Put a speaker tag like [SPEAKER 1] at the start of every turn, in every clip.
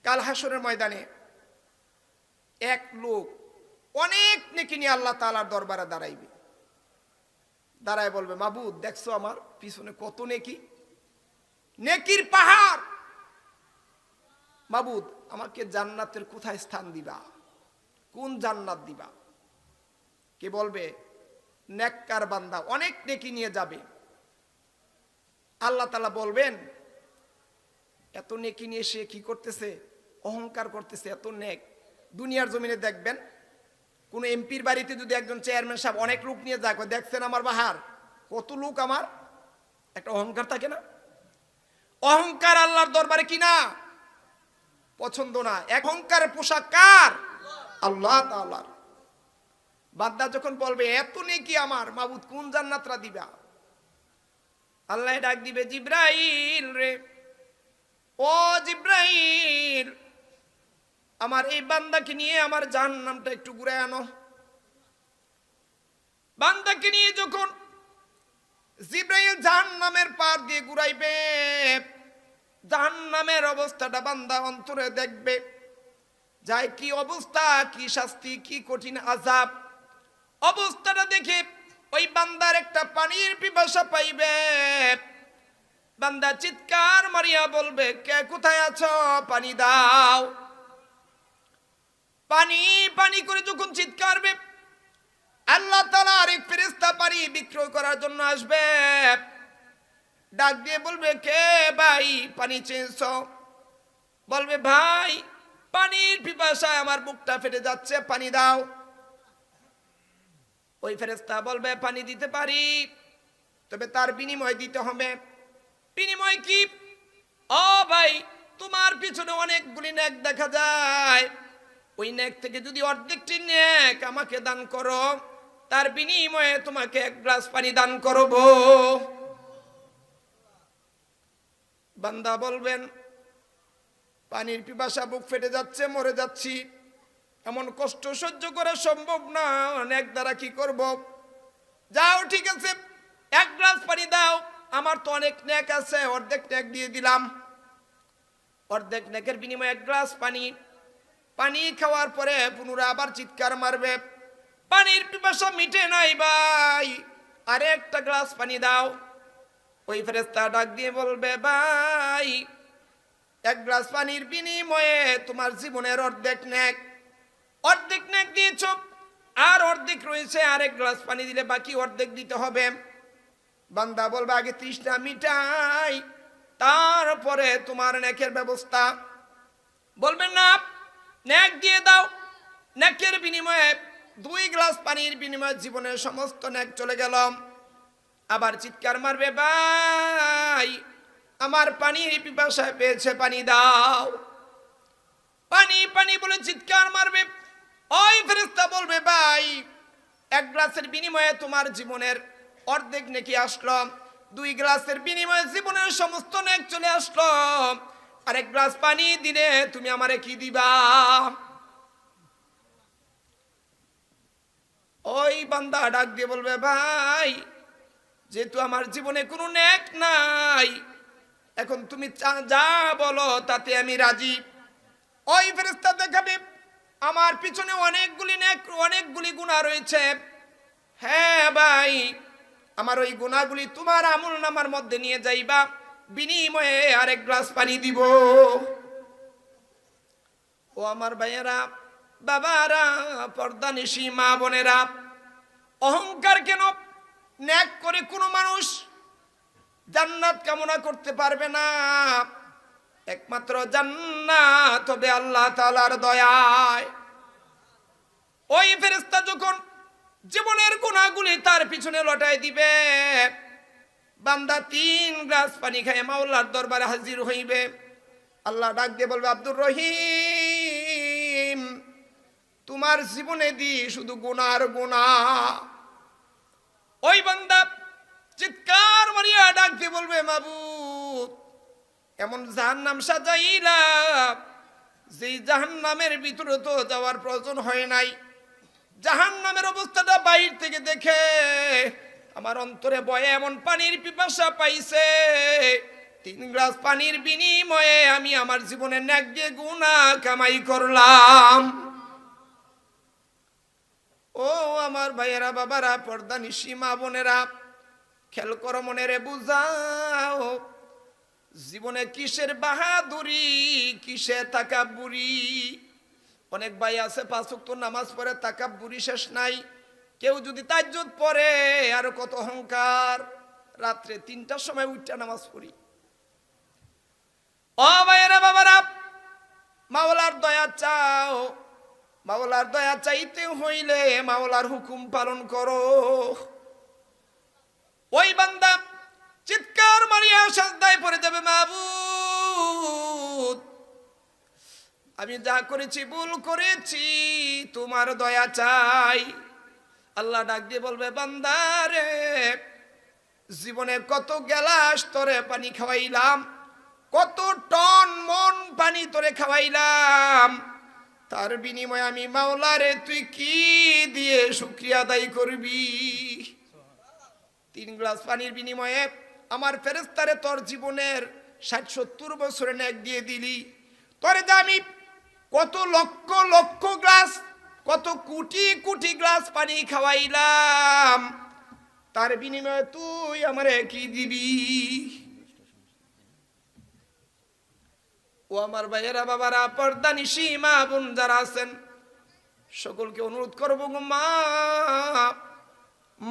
[SPEAKER 1] কাল হাসরের ময়দানে এক লোক অনেক নেকি নিয়ে আল্লাহ তাআলার দরবারে দাঁড়াইবে। দাঁড়ায় বলবে, মাবুদ দেখছো আমার পিছনে কত নেকি, নেকির পাহাড়। মাবুদ আমাকে জান্নাতের কোথায় স্থান দিবা, কোন জান্নাত দিবা? কে বলবে? নেককার বান্দা অনেক নেকি নিয়ে যাবে। আল্লাহ তাআলা বলবেন, এত নেকি নিয়ে সে কি করতেছে? অহংকার করতেছে। এত নেক দুনিয়ার জমিনে দেখবেন, কোন এমপির বাড়িতে যদি একজন চেয়ারম্যান সাহেব অনেক লোক নিয়ে যায়, দেখছেন আমার বাহার কত লোক আমার, একটা অহংকার থাকে না? অহংকার আল্লাহর দরবারে কি না? পছন্দ না। অহংকারের পোশাক কার? আল্লাহ তাআলার। বান্দা যখন বলবে এত নেকি আমার, মাবুদ কোন জান্নাতরা দিবা? আল্লাহ ডাক দিবে, জিব্রাইল রে, ও জিব্রাইল, আমার এই বান্দাকে নিয়ে আমার জাহান্নামটা একটু ঘুরে আনো। বান্দাকে নিয়ে যখন জিব্রাইল জাহান্নামের পার দিয়ে ঘুরাইবে, জাহান্নামের অবস্থাটা বান্দা অন্তরে দেখবে, যায় কি অবস্থা, কি শাস্তি, কি কঠিন আযাব। অবস্থাটা দেখে ওই বান্দার একটা পানির পিপাসা পাইবে। বান্দা চিৎকার মারিয়া বলবে, কে কোথায় আছো, পানি দাও। পানি পানি করে যখন চিৎকারবে, আল্লাহ তাআলা আরেক ফেরেশতা পানি বিক্রয় করার জন্য আসবে। ডাক দিয়ে বলবে, কে ভাই পানি চেয়েছো? বলবে, ভাই পানির পিপাসায় আমার বুকটা ফেটে যাচ্ছে, পানি দাও। ওই ফেরেশতা বলবে, পানি দিতে পারি, তবে তার বিনিময় দিতে হবে। বিনিময় কি? ও ভাই, তোমার পিছনে অনেকগুলি নেক দেখা যায়, ওই নেক থেকে যদি অর্ধেকটি নেক আমাকে দান করো, তার বিনিময়ে তোমাকে এক গ্লাস পানি দান করব। বান্দা বলবেন, পানির পিপাসা, বুক ফেটে যাচ্ছে, মরে যাচ্ছি, এমন কষ্ট সহ্য করা সম্ভব না, নেক দ্বারা কি করব? যাও ঠিক আছে, এক গ্লাস পানি দাও, আমার তো অনেক নেক আছে, অর্ধেক নেক দিয়ে দিলাম। অর্ধেক নেকের বিনিময়ে এক গ্লাস পানি। পানি খাওয়ার পরে পুনরায় আবার চিৎকার মারবে, পানির পিপাসা মিটে নাই ভাই, আরে একটা গ্লাস পানি দাও। ওই ফেরেশতা ডাক দিয়ে বলবে, ভাই এক গ্লাস পানির বিনিময়ে তোমার জীবনের অর্ধেক নেক দিয়েছ, আর অর্ধেক রয়েছে, আরেক গ্লাস পানি দিলে বাকি অর্ধেক দিতে হবে। বান্দা বলবে, আগে তৃষ্ণা মিটাই, তারপরে তোমার নেকের ব্যবস্থা। বলবেন না, নেক দিয়ে দাও। নেকের বিনিময়ে 2 গ্লাস পানির বিনিময়ে জীবনের সমস্ত নেক চলে গেল। আবার চিৎকার মারবে, ভাই আমার পানির পিপাসা পেয়েছে, পানি দাও। পানি পানি বলে চিৎকার মারবে। ওই ফেরেশতা বলবে, ভাই এক গ্লাসের বিনিময়ে তোমার জীবনের অর্ধেক নেকি আসলো, 2 গ্লাসের বিনিময়ে জীবনের সমস্ত নেক চলে আসলো, আর এক গ্লাস পানি দিলে তুমি আমারে কি দিবা? ওই বান্দা ডাক দিয়ে বলবে, ভাই যেহেতু আমার জীবনে কোনো নেক নাই, এখন তুমি যা বলো তাতে আমি রাজি। ওই ফেরেশতা দেখাবে, আমার পিছনে অনেকগুলি নেক, অনেকগুলি গুনাহ রয়েছে। হ্যাঁ ভাই, আমার ওই গুনাহগুলি তোমার আমলনামার মধ্যে নিয়ে যাইবা, বিনিময়ে আরেক গ্লাস পানি দিব। ও আমার ভাইয়েরা, বাবারা, পর্দানিশী মা বোনেরা, অহংকার কেন? নেক করে কোনো মানুষ জান্নাত কামনা করতে পারবে না। একমাত্র জান্নাত হবে আল্লাহ তাআলার দয়ায়। ওই ফেরেশতা যখন জীবনের গুনাহগুলি তার পিছনে লটায় দিবে, বান্দা 3 গ্লাস পানি খেয়ে মাওলার দরবারে হাজির হইবে। আল্লাহ ডাক দিয়ে বলবে, আব্দুর রহিম, তোমার জীবনে দি শুধু গুনার গুনাহ। ওই বান্দা চিৎকার মারিয়া ডাক দিয়ে বলবে, মাবুদ এমন জাহান্নাম সাজাইলা, যেই জাহান্নামের ভিতরে তো যাওয়ার প্রয়োজন হয় নাই। জাহান্নামের অবস্থাটা বাইরে থেকে দেখে আমার অন্তরে ভয়ে এমন পানির পিপাসা পাইছে, 3 গ্লাস পানির বিনিময়ে আমি আমার জীবনে নেক গুনাহ কামাই করলাম। ও আমার ভাইয়েরা, বাবারা, পর্দা নিশি মা বোনেরা, খেল করো, মনেরে বুঝাও জীবনে কিসের বাহাদুরি, কিসে তাকাব্বুরি। অনেক ভাই আছে 5 ওয়াক্ত নামাজ পড়ে, তাকাব্বুরি শেষ নাই। কেউ যদি তাহাজ্জুদ পড়ে আর কত অহংকার, রাত্রে 3টার সময় উঠা নামাজ পড়ি। ও ভাইয়েরা, বাবারা, মাওলার দয়া চাও। মাওলার দয়া চাইতে হইলে মাওলার হুকুম পালন করো। ওই বান্দা চিৎকার মারিয়া সাজদায় পড়ে যাবে, মাবুদ আমি যা করেছি ভুল করেছি, তোমার দয়া চাই। আল্লাহ ডাক দিয়ে বলবে, বান্দারে জীবনে কত গ্লাস তোরে পানি খাওয়াইলাম, কত টন মন পানি তোরে খাওয়াইলাম, তার বিনিময়ে আমি মাওলারে তুই কি দিয়ে শুকরিয়া আদায় করবি? 3 গ্লাস পানির বিনিময়ে আমার ফেরেশতারে তোর জীবনের 60-70 বছরের নেক দিয়ে দিলি। তোরে যে আমি কত লক্ষ লক্ষ গ্লাস, কত কোটি কোটি গ্লাস পানি খাওয়াইলাম, তার বিনিময়ে তুই আমারে কি দিবি? ও আমার ভাইয়েরা, বাবারা, পর্দা নিশি মা বোন যারা আছেন, সকলকে অনুরোধ করব গো মা,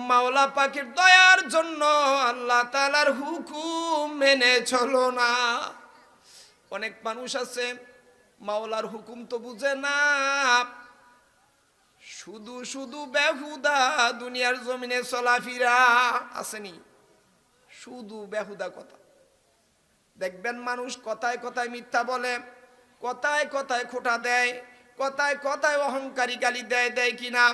[SPEAKER 1] মাওলা পাকের দয়ার জন্য আল্লাহ তাআলার হুকুম মেনে চলো না। অনেক মানুষ আছে মাওলার হুকুম তো বুঝে না, শুধু শুধু বেহুদা দুনিয়ার জমিনে চলাফেরা আসেনি, শুধু বেহুদা কথা। দেখবেন মানুষ কথায় কথায় মিথ্যা বলে, কথায় কথায় খোঁটা দেয়, কথায় কথায় অহংকারী গালি দেয়, দেয় কিনা?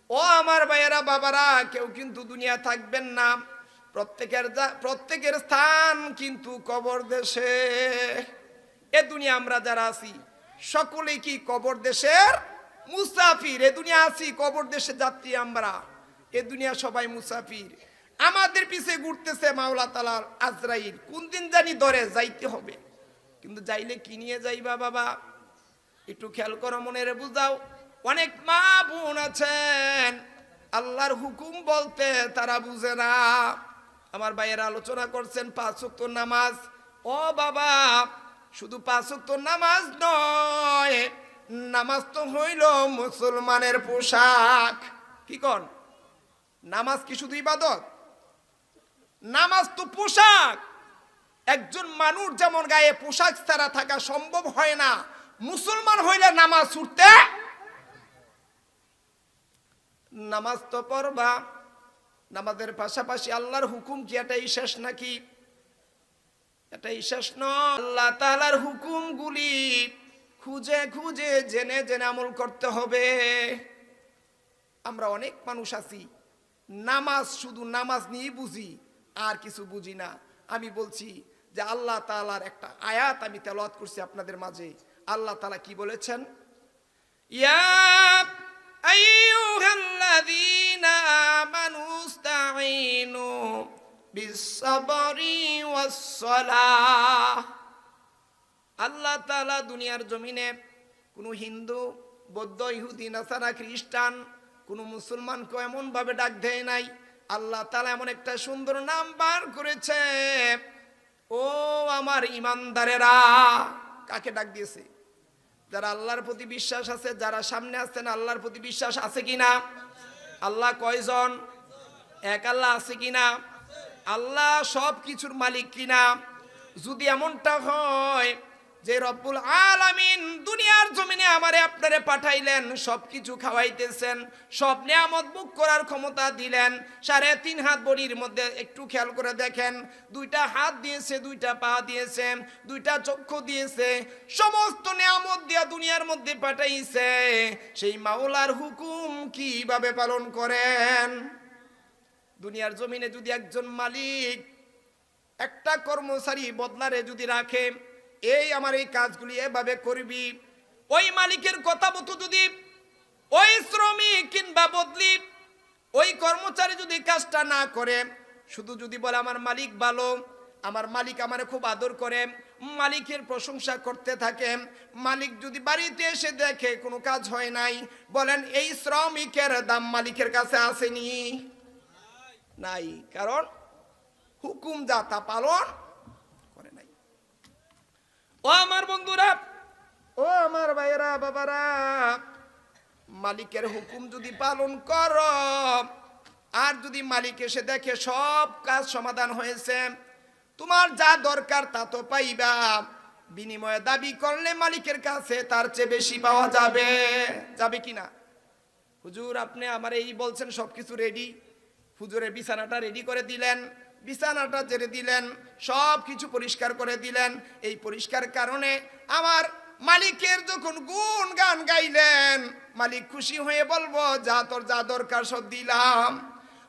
[SPEAKER 1] ও আমার ভাইয়েরা, বাবারা, কেউ কিন্তু দুনিয়া থাকবেন না, প্রত্যেকের স্থান কিন্তু কবর দেশে। এ দুনিয়া আমরা যারা আছি সকলেই কি কবর দেশের মুসাফির? এ দুনিয়া আছি কবর দেশে যাত্রী আমরা, এ দুনিয়া সবাই মুসাফির। আমাদের পিছে ঘুরতেছে মাওলা তাআলার আজরাইল, কোন দিন জানি ধরে যাইতে হবে, কিন্তু যাইলে কি নিয়ে যাইবা বাবা? একটু খেয়াল করো, মনেরে বুঝাও। অনেক মা বোন আছেন আল্লাহর হুকুম বলতে তারা বুঝে না। আমার ভাইয়েরা আলোচনা করছেন 5 ওয়াক্ত নামাজ। ও বাবা, শুধু 5 ওয়াক্ত নামাজ নয়, নামাজ তো হইল মুসলমানের পোশাক। কি কন? নামাজ কি শুধু ইবাদত? নামাজ তো পোশাক। একজন মানুষ যেমন গায়ে পোশাক ছাড়া থাকা সম্ভব হয় না, মুসলমান হইলে নামাজ ছুটতে, নামাজ তো পড়বা। নামাজের পাশাপাশি আল্লাহর হুকুম কি এটাই শেষ নাকি? এটাই শেষ নয়। আল্লাহ তাআলার হুকুমগুলি খুঁজে খুঁজে জেনে জেনে আমল করতে হবে। আমরা অনেক মানুষ আছি নামাজ শুধু নামাজ নিয়ে বুঝি, আর কিছু বুঝি না। আমি বলছি যে আল্লাহ তাআলার একটা আয়াত আমি তেলাওয়াত করছি আপনাদের মাঝে। আল্লাহ তাআলা কি বলেছেন? ইয়া আইয়ুহাল্লাযীনা আমানু ইসতাঈনু বিস-সাবরি ওয়াস-সালাহ। আল্লাহ তাআলা দুনিয়ার জমিনে কোনো হিন্দু, বৌদ্ধ, ইহুদি, নাসারা, খ্রিস্টান, কোনো মুসলমানকে এমন ভাবে ডাক দেয় নাই। আল্লাহ তাআলা এমন একটা সুন্দর নাম বার করেছে, ও আমার ইমানদারেরা। কাকে ডাক দিয়েছে? যারা আল্লাহর প্রতি বিশ্বাস আছে, যারা সামনে আছেন আল্লাহর প্রতি বিশ্বাস আছে কিনা? আল্লাহ কয়জন? এক আল্লাহ আছে কিনা? আল্লাহ সব কিছুর মালিক কিনা? যদি এমনটা হয় যে রব্বুল আলামিন দুনিয়ার জমিনে আমারে আপনারে পাঠাইলেন, সবকিছু খাওয়াইতেছেন, সব নিয়ামত ভোগ করার ক্ষমতা দিলেন, 3.5 হাত বডির মধ্যে একটু খেয়াল করে দেখেন, 2টা হাত দিয়েছে, 2টা পা দিয়েছে, 2টা চক্ষু দিয়েছে, সমস্ত নিয়ামত দিয়া দুনিয়ার মধ্যে পাঠাইছে। সেই মাওলার হুকুম কিভাবে পালন করেন? দুনিয়ার জমিনে যদি একজন মালিক একটা কর্মচারী বদলারে যদি রাখে, এই আমার এই কাজগুলি এভাবে করবি, ওই মালিকের কথা মতো যদি ওই শ্রমিক কিংবা বদলি ওই কর্মচারী যদি কাজটা না করে, শুধু যদি বলে আমার মালিক ভালো, আমার মালিক আমারে খুব আদর করে, মালিকের প্রশংসা করতে থাকে। মালিক যদি বাড়িতে এসে দেখে কোনো কাজ হয় নাই, বলেন এই শ্রমিকের দাম মালিকের কাছে আসেনি? নাই, কারণ হুকুম যা তা পালন করে নাই। ও আমার বন্ধুরা, ও আমার ভাইয়েরা, বাবারা, মালিকের হুকুম যদি পালন করো, আর যদি মালিক এসে দেখে সব কাজ সমাধান হয়েছে, তোমার যা দরকার তা তো পাইবা, বিনিময়ে দাবি করলে মালিকের কাছে তার চেয়ে বেশি পাওয়া যাবে। যাবে কিনা? হুজুর আপনি আমার এই বলছেন সবকিছু রেডি, হুজুরের বিছানাটা রেডি করে দিলেন, বিছানাটা ছেড়ে দিলেন, সব কিছু পরিষ্কার করে দিলেন। এই পরিষ্কার কারণে আমার মালিকের যখন গুণ গান গাইলেন, মালিক খুশি হয়ে বলবো যা তোর যা দরকার সব দিলাম।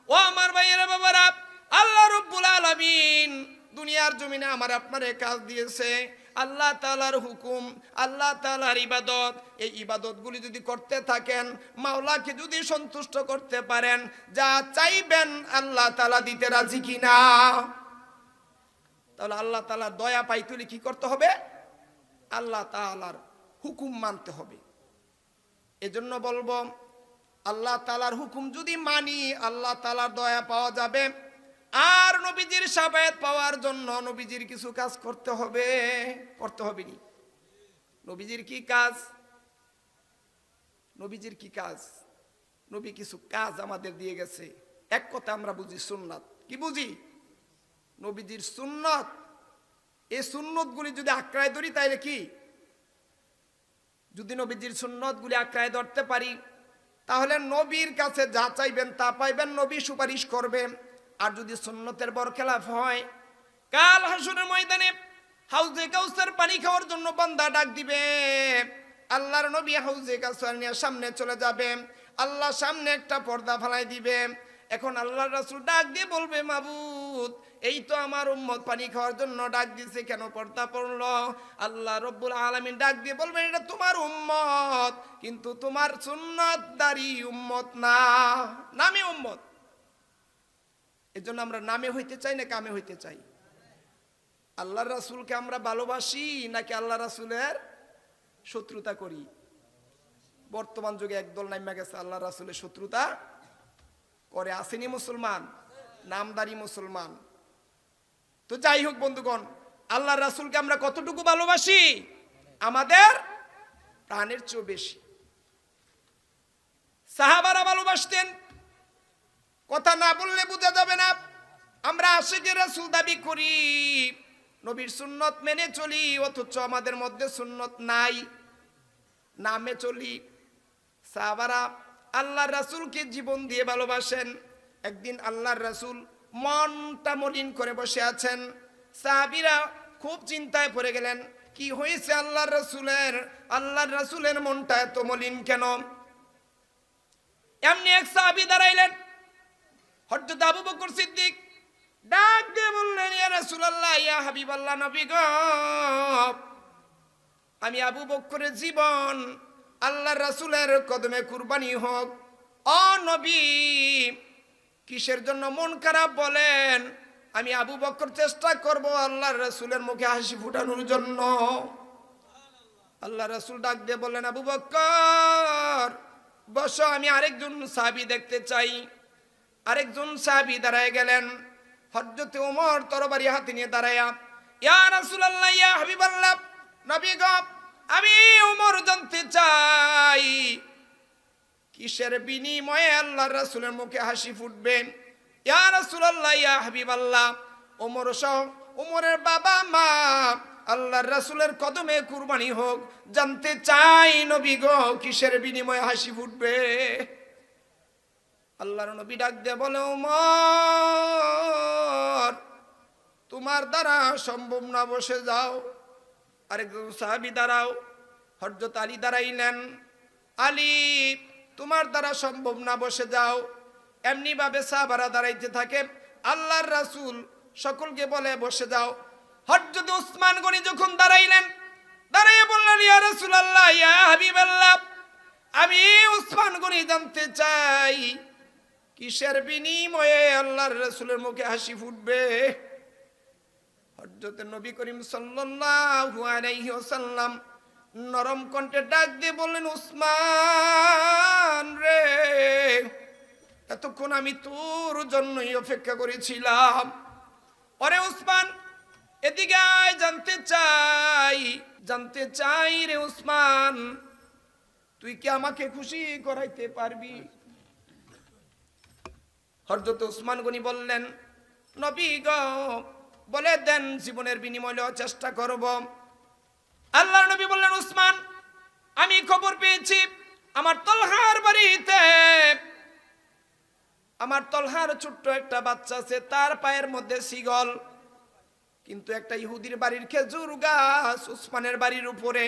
[SPEAKER 1] ও আমার ভাইয়েরা, বাবারা, আল্লাহ রাব্বুল আলামিন দুনিয়ার জমিনে আমার আপনারে কাজ দিয়েছে। আল্লাহ তাআলার হুকুম, আল্লাহ তাআলার ইবাদত, এই ইবাদতগুলি যদি করতে থাকেন, মাওলাকে যদি সন্তুষ্ট করতে পারেন, যা চাইবেন আল্লাহ তাআলা দিতে রাজি কিনা? তাহলে আল্লাহ তাআলার দয়া পাইতে হলে কি করতে হবে? আল্লাহ তাআলার হুকুম মানতে হবে। এজন্য বলবো, আল্লাহ তাআলার হুকুম যদি মানি, আল্লাহ তাআলার দয়া পাওয়া যাবে। আর নবীজির শাফায়াত পাওয়ার জন্য নবীজির কিছু কাজ করতে হবে। করতে হবে নি? নবীজির কি কাজ? নবীজির কি কাজ? নবী কিছু কাজ আমাদের দিয়ে গেছে। এক কথা আমরা বুঝি সুন্নাত। কি বুঝি? নবীজির সুন্নাত। এই সুন্নতগুলি যদি আঁকড়ায় ধরি, তাইলে কি? যদি নবীজির সুন্নতগুলি আঁকড়ায় ধরতে পারি, তাহলে নবীর কাছে যা চাইবেন তা পাইবেন, নবী সুপারিশ করবেন। আর যদি সুন্নতের বরখেলাফ হয়, কাল হাসরের ময়দানে হাউজে কাউসার পানি খাওয়ার জন্য বান্দা ডাক দিবে, আল্লাহর নবী হাউজে কাউসার নিয়ে সামনে চলে যাবে, আল্লাহ সামনে একটা পর্দা ফেলাই দিবে। এখন আল্লাহর রাসূল ডাক দিয়ে বলবে, মাবুদ এই তো আমার উম্মত পানি খাওয়ার জন্য ডাক দিয়েছে, কেন পর্দা পড়লো? আল্লাহ রব্বুল আলামিন ডাক দিয়ে বলবেন, এটা তোমার উম্মত, কিন্তু তোমার সুন্নতদারি উম্মত না, নামে উম্মত। এজন্য আমরা নামে হইতে চাই না কামে হইতে চাই? আল্লাহর রাসূলকে আমরা ভালোবাসি নাকি আল্লাহ রাসূলের শত্রুতা করি? বর্তমান যুগে একদল নাইমা গেছে আল্লাহ রাসূলের শত্রুতা করে। আসেনি মুসলমান, নামদারি মুসলমান। তো যাই হোক বন্ধুগণ, আল্লাহর রাসূলকে আমরা কতটুকু ভালোবাসি? আমাদের প্রাণের চেয়ে বেশি। সাহাবারা ভালোবাসতেন, কথা না বললে বোঝা যাবে না। আমরা আশিকে রাসূল দাবি করি, নবীর সুন্নত মেনে চলি, অথচ আমাদের মধ্যে সুন্নত নাই, নামে চলি। সাহাবারা আল্লাহর রাসূলকে জীবন দিয়ে ভালোবাসেন। একদিন আল্লাহর রাসূল মনটা মলিন করে বসে আছেন। সাহাবীরা খুব চিন্তায় পড়ে গেলেন, কি হয়েছে আল্লাহর রাসূলের? আল্লাহর রাসূলের মনটা এত মলিন কেন? এমনি এক সাহাবী দাঁড়াইলেন, হযরত আবু বকর সিদ্দিক। ডাক দিয়ে বললেন, ইয়া রাসূলুল্লাহ, ইয়া হাবিবাল্লাহ, নবী গো, আমি আবু বকরের জীবন আল্লাহর রাসূলের কদমে কুরবানি হোক। ও নবী, কিসের জন্য মন খারাপ বলেন? আমি আবু বকর চেষ্টা করব আল্লাহর রাসূলের মুখে হাসি ফুটানোর জন্য। আল্লাহর রাসূল ডাক দিয়ে বললেন, আবু বকর বসো, আমি আরেকজন সাহাবী দেখতে চাই। আরেকজন সাহাবী দাঁড়ায় গেলেন। হযরত ওমর তরবারি হাতে নিয়ে দাঁড়ায়া, ইয়া রাসূলুল্লাহ, ইয়া হাবিবাল্লাহ, নবী গো, আমি ওমর জানতে চাই কিসের বিনিময়ে আল্লাহর রাসূলের মুখে হাসি ফুটবে? ইয়া রাসূলুল্লাহ, ইয়া হাবিবাল্লাহ, ওমর সহ ওমরের বাবা মা আল্লাহর রাসূলের কদমে কুরবানি হোক, জানতে চাই নবী গো, কিসের বিনিময়ে হাসি ফুটবে? আল্লাহর নবী ডাক দিয়ে বলে, ওমর তোমার দ্বারা সম্ভব না, বসে যাও। আরেকজন সাহাবী দাঁড়াও। হযরত আলী দাঁড়াইলেন, আলী তোমার দ্বারা সম্ভব না, বসে যাও। এমনি ভাবে সাহাবারা দাঁড়াইতে থাকে। আল্লাহর রাসূল সকলকে বলে, বসে যাও। হযরত উসমান গনি যখন দাঁড়াইলেন, দাঁড়িয়ে বললেন, ইয়া রাসূলুল্লাহ, ইয়া হাবিবাল্লাহ, আমি উসমান গনি জানতে চাই কিসের বিনিময়ে আল্লাহর রাসূলের মুখে হাসি ফুটবে? হযরত নবী করিম সাল্লাল্লাহু আলাইহি ওয়াসাল্লাম নরম কণ্ঠে ডাক দিয়ে বললেন, উসমান রে, এতক্ষণ আমি তোর জন্যই অপেক্ষা করেছিলাম। ওরে উসমান, এদিকে আয়, জানতে চাই রে উসমান, তুই কি আমাকে খুশি করাইতে পারবি? হযরত উসমান গনি বললেন, নবী গো, বলে দেন, জীবনের বিনিময়ে চেষ্টা করব। আল্লাহর নবী বললেন, উসমান, আমি খবর পেয়েছি আমার তলহার বাড়িতে, আমার তলহার ছোট্ট একটা বাচ্চা আছে, তার পায়ের মধ্যে শিকল, কিন্তু একটা ইহুদির বাড়ির খেজুর গাছ উসমানের বাড়ির উপরে।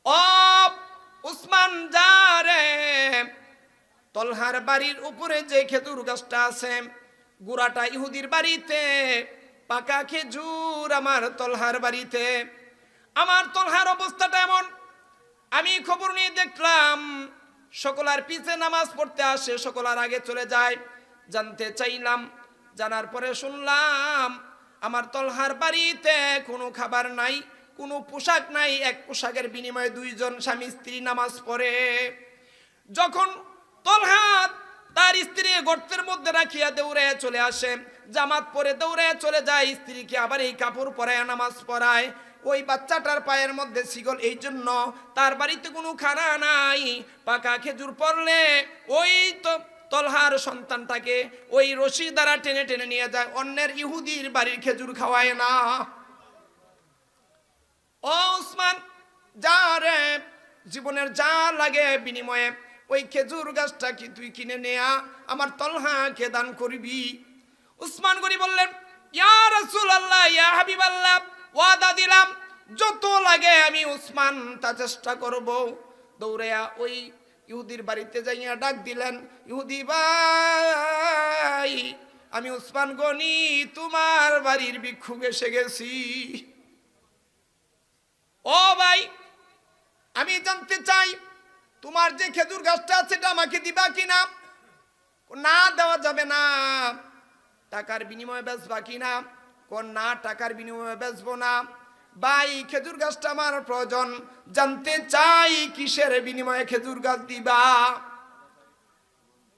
[SPEAKER 1] ও উসমান, যা রে, তলহার বাড়ির উপরে যে খেজুর গাছটা আছে, গুড়াটা ইহুদির বাড়িতে, পাকা খেজুর আমার তলহার বাড়িতে। আমার তলহার অবস্থাটা এমন, আমি খবর নিয়ে দেখলাম সকলার পিছে নামাজ পড়তে আসে, সকলার আগে চলে যায়। জানতে চাইলাম, জানার পরে শুনলাম আমার তলহার বাড়িতে কোনো খাবার নাই, কোনো পোশাক নাই, এক পোশাকের বিনিময়ে দুইজন স্বামী স্ত্রী নামাজ পড়ে। যখন তলহাত তার স্ত্রী গর্তের মধ্যে রাখিয়া দৌড়ে চলে আসে, জামাত পরে দৌড়ে চলে যায়, স্ত্রীকে আবার এই কাপড় পরায় নামাজ পড়ায়। ওই বাচ্চাটার পায়ের মধ্যে শিকল, এই জন্য তার বাড়িতে কোনো খানা নাই। পাকা খেজুর পড়লে ওই তো তলহার সন্তানটাকে ওই রশি দ্বারা টেনে টেনে নিয়ে যায়, অন্যের ইহুদির বাড়ির খেজুর খাওয়ায় না। ও উসমান, যা রে, জীবনের যা লাগে বিনিময়ে ওই খেজুর গাছটা কি তুই কিনে নেয়া আমার তলহাকে দান করবি। উসমান গনি বললেন, ইয়া রাসূলুল্লাহ, ইয়া হাবিবাল্লাহ, ওয়াদা দিলাম, যত লাগে আমি উসমান তা চেষ্টা করব। দৌড়াইয়া ওই ইহুদির বাড়িতে যাইয়া ডাক দিলেন, ইহুদি ভাই, আমি উসমান গনি তোমার বাড়ির ভিক্ষুক এসে গেছি। ও ভাই, আমি জানতে চাই তোমার যে খেজুর গাছটা আছে এটা আমাকে দিবা কিনা? না, দেওয়া যাবে না। টাকার বিনিময়ে বেচবা কিনা? কোন না, টাকার বিনিময়ে বেচবো না। ভাই, খেজুর গাছটা আমার প্রয়োজন, জানতে চাই কিসের বিনিময়ে খেজুর গাছ দিবা?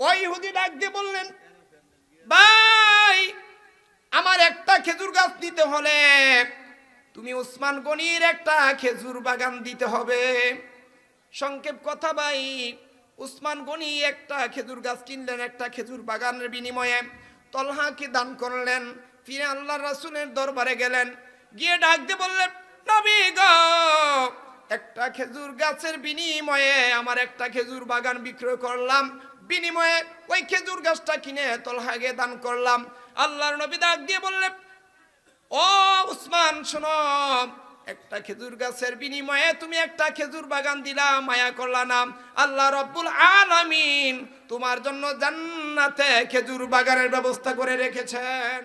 [SPEAKER 1] ওই ইহুদি ডাক দিয়ে বললেন, ভাই, আমার একটা খেজুর গাছ দিতে হলে তুমি উসমান গনির একটা খেজুর বাগান দিতে হবে। সংক্ষেপ কথা ভাই, উসমান গনি একটা খেজুর গাছ কিনলেন, একটা খেজুর বাগানের বিনিময়ে তলহাকে দান করলেন। ফিরে আল্লাহর রাসূলের দরবারে গেলেন, গিয়ে ডাক দিয়ে বললেন, নবী গো, একটা খেজুর গাছের বিনিময়ে আমার একটা খেজুর বাগান বিক্রয় করলাম, বিনিময়ে ওই খেজুর গাছটা কিনে তলহাকে দান করলাম। আল্লাহর নবী ডাক দিয়ে বললেন, ও উসমান, শোনো, একটা খেজুর গাছের বিনিময়ে তুমি একটা খেজুর বাগান দিলা, মায়া করলা না। আল্লাহ রাব্বুল আলামিন তোমার জন্য জান্নাতে খেজুর বাগানের ব্যবস্থা করে রেখেছেন।